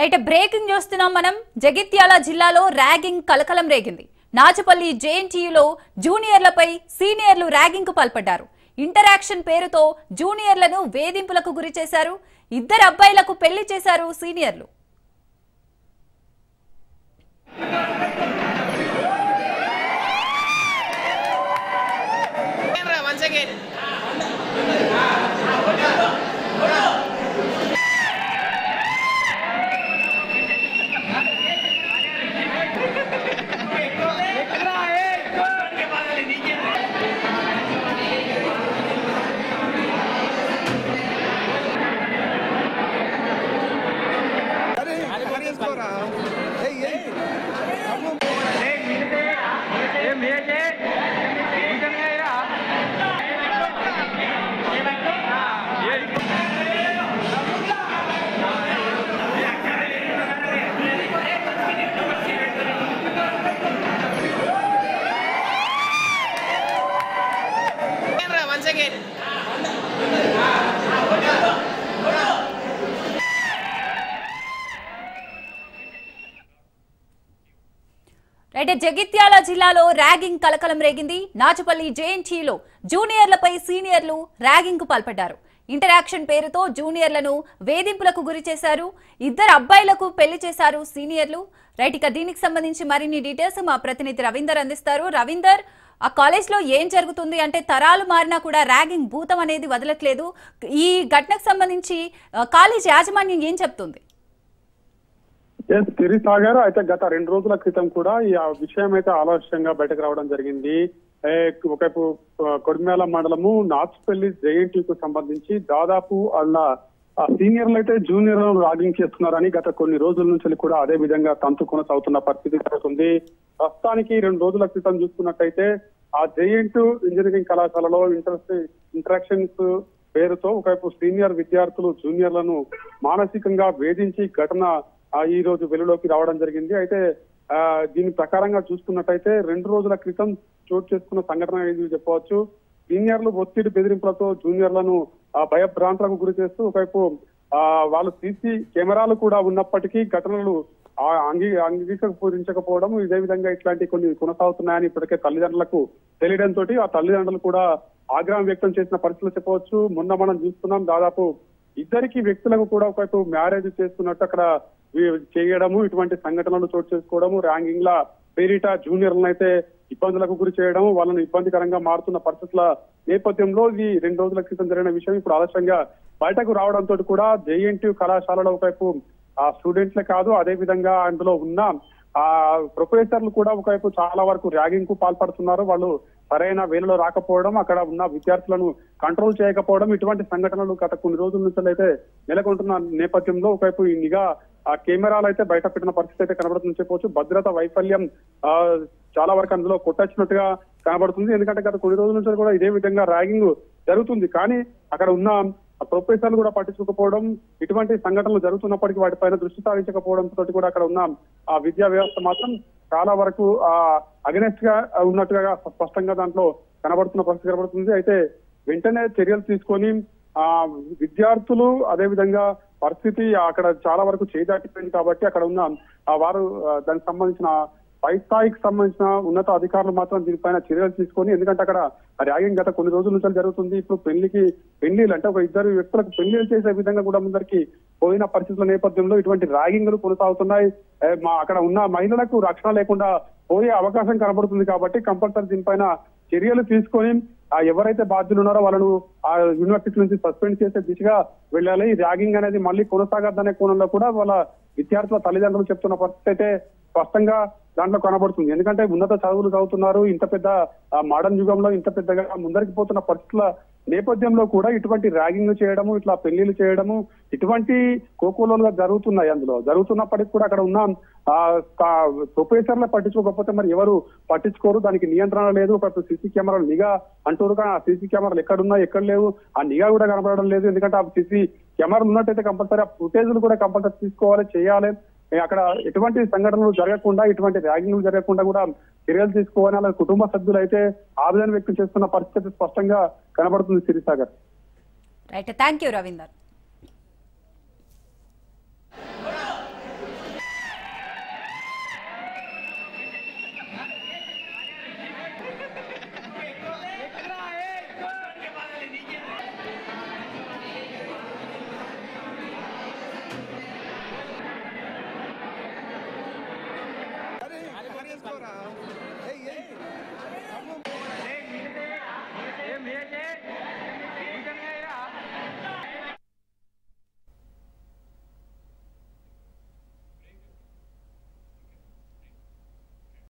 Right breaking చూస్తున్నాం మనం. జగిత్యాల జిల్లాలో ర్యాగింగ్ కలకలం రేగింది. నాచపల్లి జేఎన్టీయూలో జూనియర్లపై సీనియర్లు ర్యాగింగ్ కు పాల్పడ్డారు. ఇంటరాక్షన్ పేరుతో జూనియర్లను వేధింపులకు గురి చేశారు. ఇద్దరు అబ్బాయిలకు పెళ్లి చేశారు సీనియర్లు. రైట్ జగిత్యాల జిల్లాలో ర్యాగింగ్ కలకలం రేగింది. నాచపల్లి జేఎన్టీయూలో జూనియర్లపై సీనియర్లు ర్యాగింగ్ కు పాల్పడ్డారు. ఇంటరాక్షన్ పేరుతో జూనియర్లను వేధింపులకు గురి చేశారు. ఇద్దరు అబ్బాయిలకు పెళ్లి చేశారు సీనియర్లు. రైట్ ఇక దీనికి సంబంధించి మరిన్ని డీటెయిల్స్ మా ప్రతినిధి రవీందర్ అందిస్తారు. రవీందర్, ఆ కాలేజ్ లో ఏం జరుగుతుంది అంటే తరాలు మారినా కూడా ర్యాగింగ్ భూతం అనేది వదలట్లేదు. ఈ ఘటనకు సంబంధించి కాలేజ్ యాజమాన్యం ఏం చెప్తుంది? తిరిసాగర్ అయితే గత 2 రోజుల క్రితం కూడా ఈ విషయం అయితే ఆలస్యంగా బయటకు రావడం జరిగింది. ఒకవైపు కొడిమేల మండలము నాచుపల్లి జేఎన్టీయూకు సంబంధించి దాదాపు అలా సీనియర్లు అయితే జూనియర్లను ర్యాగింగ్ చేస్తున్నారని గత కొన్ని రోజుల నుంచి కూడా అదే విధంగా తంతు కొనసాగుతున్న పరిస్థితి జరుగుతుంది. ప్రస్తుతానికి 2 రోజుల క్రితం చూసుకున్నట్టయితే ఆ జేఎన్టీయూ ఇంజనీరింగ్ కళాశాలలో ఇంటరాక్షన్స్ పేరుతో ఒకవైపు సీనియర్ విద్యార్థులు జూనియర్లను మానసికంగా వేధించి ఘటన ఈ రోజు వెలుగులోకి రావడం జరిగింది. అయితే దీని ప్రకారంగా చూసుకున్నట్టయితే 2 రోజుల క్రితం చోటు చేసుకున్న సంఘటన ఇది చెప్పవచ్చు. సీనియర్లు ఒత్తిడి బెదిరింపులతో జూనియర్లను భయభ్రాంతులకు గురి చేస్తూ ఒకవైపు వాళ్ళు సీసీ కెమెరాలు కూడా ఉన్నప్పటికీ ఘటనలు అంగీకరించకపోవడం, ఇదే విధంగా ఇట్లాంటి కొన్ని కొనసాగుతున్నాయని ఇప్పటికే తల్లిదండ్రులకు తెలియడంతో ఆ తల్లిదండ్రులు కూడా ఆగ్రహం వ్యక్తం చేసిన పరిస్థితులు చెప్పవచ్చు. మొన్న మనం చూస్తున్నాం దాదాపు ఇద్దరికి వ్యక్తులకు కూడా ఒకవైపు మ్యారేజ్ చేస్తున్నట్టు అక్కడ చేయడము, ఇటువంటి సంఘటనలు చోటు చేసుకోవడము, ర్యాంకింగ్ లా పేరిట జూనియర్లను అయితే ఇబ్బందులకు గురి చేయడం, వాళ్ళను ఇబ్బందికరంగా మారుతున్న పరిస్థితుల నేపథ్యంలో ఈ 2 రోజుల క్రితం జరిగిన విషయం ఇప్పుడు ఆలస్యంగా బయటకు రావడంతో కూడా జేఎన్టీయూ కళాశాలలో ఒకవైపు ఆ స్టూడెంట్లే కాదు, అదే విధంగా అందులో ఉన్న ఆ ప్రొఫెసర్లు కూడా ఒకవైపు చాలా వరకు ర్యాగింగ్ కు పాల్పడుతున్నారు. వాళ్ళు సరైన వేళలో రాకపోవడం, అక్కడ ఉన్న విద్యార్థులను కంట్రోల్ చేయకపోవడం, ఇటువంటి సంఘటనలు గత కొన్ని రోజుల నుంచి అయితే నెలకొంటున్న నేపథ్యంలో ఒకవైపు ఈ నిఘా కెమెరాలు అయితే బయట పెట్టిన పరిస్థితి అయితే కనబడుతుందని చెప్పవచ్చు. భద్రత వైఫల్యం చాలా వరకు అందులో కొట్టొచ్చినట్టుగా కనబడుతుంది. ఎందుకంటే గత కొన్ని రోజుల నుంచి కూడా ఇదే విధంగా ర్యాగింగ్ జరుగుతుంది. కానీ అక్కడ ఉన్న ప్రొఫెసర్లు కూడా పట్టించుకోకపోవడం, ఇటువంటి సంఘటనలు జరుగుతున్నప్పటికీ వాటిపైన దృష్టి సారించకపోవడంతో కూడా అక్కడ ఉన్న ఆ విద్యా వ్యవస్థ మాత్రం చాలా వరకు అగెనెస్ట్ గా ఉన్నట్టుగా స్పష్టంగా దాంట్లో కనబడుతున్న పరిస్థితి కనబడుతుంది. అయితే వెంటనే చర్యలు తీసుకొని విద్యార్థులు అదే విధంగా పరిస్థితి అక్కడ చాలా వరకు చేదాటిపోయింది కాబట్టి అక్కడ ఉన్న వారు దానికి సంబంధించిన పై స్థాయికి సంబంధించిన ఉన్నత అధికారులు మాత్రం దీనిపైన చర్యలు తీసుకొని, ఎందుకంటే అక్కడ ర్యాగింగ్ గత కొన్ని రోజుల నుంచి జరుగుతుంది. ఇప్పుడు పెళ్లిళ్ళు అంటే ఒక ఇద్దరు వ్యక్తులకు పెళ్లిళ్ళు చేసే విధంగా కూడా ముందరికి పోయిన పరిస్థితుల నేపథ్యంలో ఇటువంటి ర్యాగింగ్లు కొనసాగుతున్నాయి. అక్కడ ఉన్న మహిళలకు రక్షణ లేకుండా పోయే అవకాశం కనబడుతుంది కాబట్టి కంపల్సరీ దీనిపైన చర్యలు తీసుకొని ఎవరైతే బాధ్యులు ఉన్నారో వాళ్ళను ఆ యూనివర్సిటీ నుంచి సస్పెండ్ చేసే దిశగా వెళ్ళాలి. ఈ ర్యాగింగ్ అనేది మళ్ళీ కొనసాగద్దనే కోణంలో కూడా వాళ్ళ విద్యార్థుల తల్లిదండ్రులు చెప్తున్న పరిస్థితి అయితే స్పష్టంగా దాంట్లో కనబడుతుంది. ఎందుకంటే ఉన్నత చదువులు చదువుతున్నారు, ఇంత పెద్ద మోడర్న్ యుగంలో ఇంత పెద్దగా ముందరికి పోతున్న పరిస్థితుల నేపథ్యంలో కూడా ఇటువంటి ర్యాగింగ్ చేయడము, ఇట్లా పెళ్లిళ్ళు చేయడము, ఇటువంటి కోకోలోలుగా జరుగుతున్నాయి. అందులో జరుగుతున్నప్పటికీ కూడా అక్కడ ఉన్న ప్రొఫెసర్లు పట్టించుకోకపోతే మరి ఎవరు పట్టించుకోరు, దానికి నియంత్రణ లేదు. ఒక సీసీ కెమెరాలు నిఘా అంటారు కానీ ఆ సీసీ కెమెరాలు ఎక్కడున్నా ఎక్కడ లేవు, ఆ నిఘా కూడా కనబడడం లేదు. ఎందుకంటే ఆ సీసీ కెమెరాలు ఉన్నట్టయితే కంపల్సరీ ఆ ఫుటేజ్లు కూడా కంపల్సరీ తీసుకోవాలి, చేయాలి. అక్కడ ఎటువంటి సంఘటనలు జరగకుండా, ఇటువంటి ర్యాగింగ్లు జరగకుండా కూడా చర్యలు తీసుకోవాలి. అలా కుటుంబ సభ్యులు అయితే ఆవేదన వ్యక్తం చేస్తున్న పరిస్థితి స్పష్టంగా కనబడుతుంది. Sirisagar. Right, thank you Ravinder. తీసుకోరా.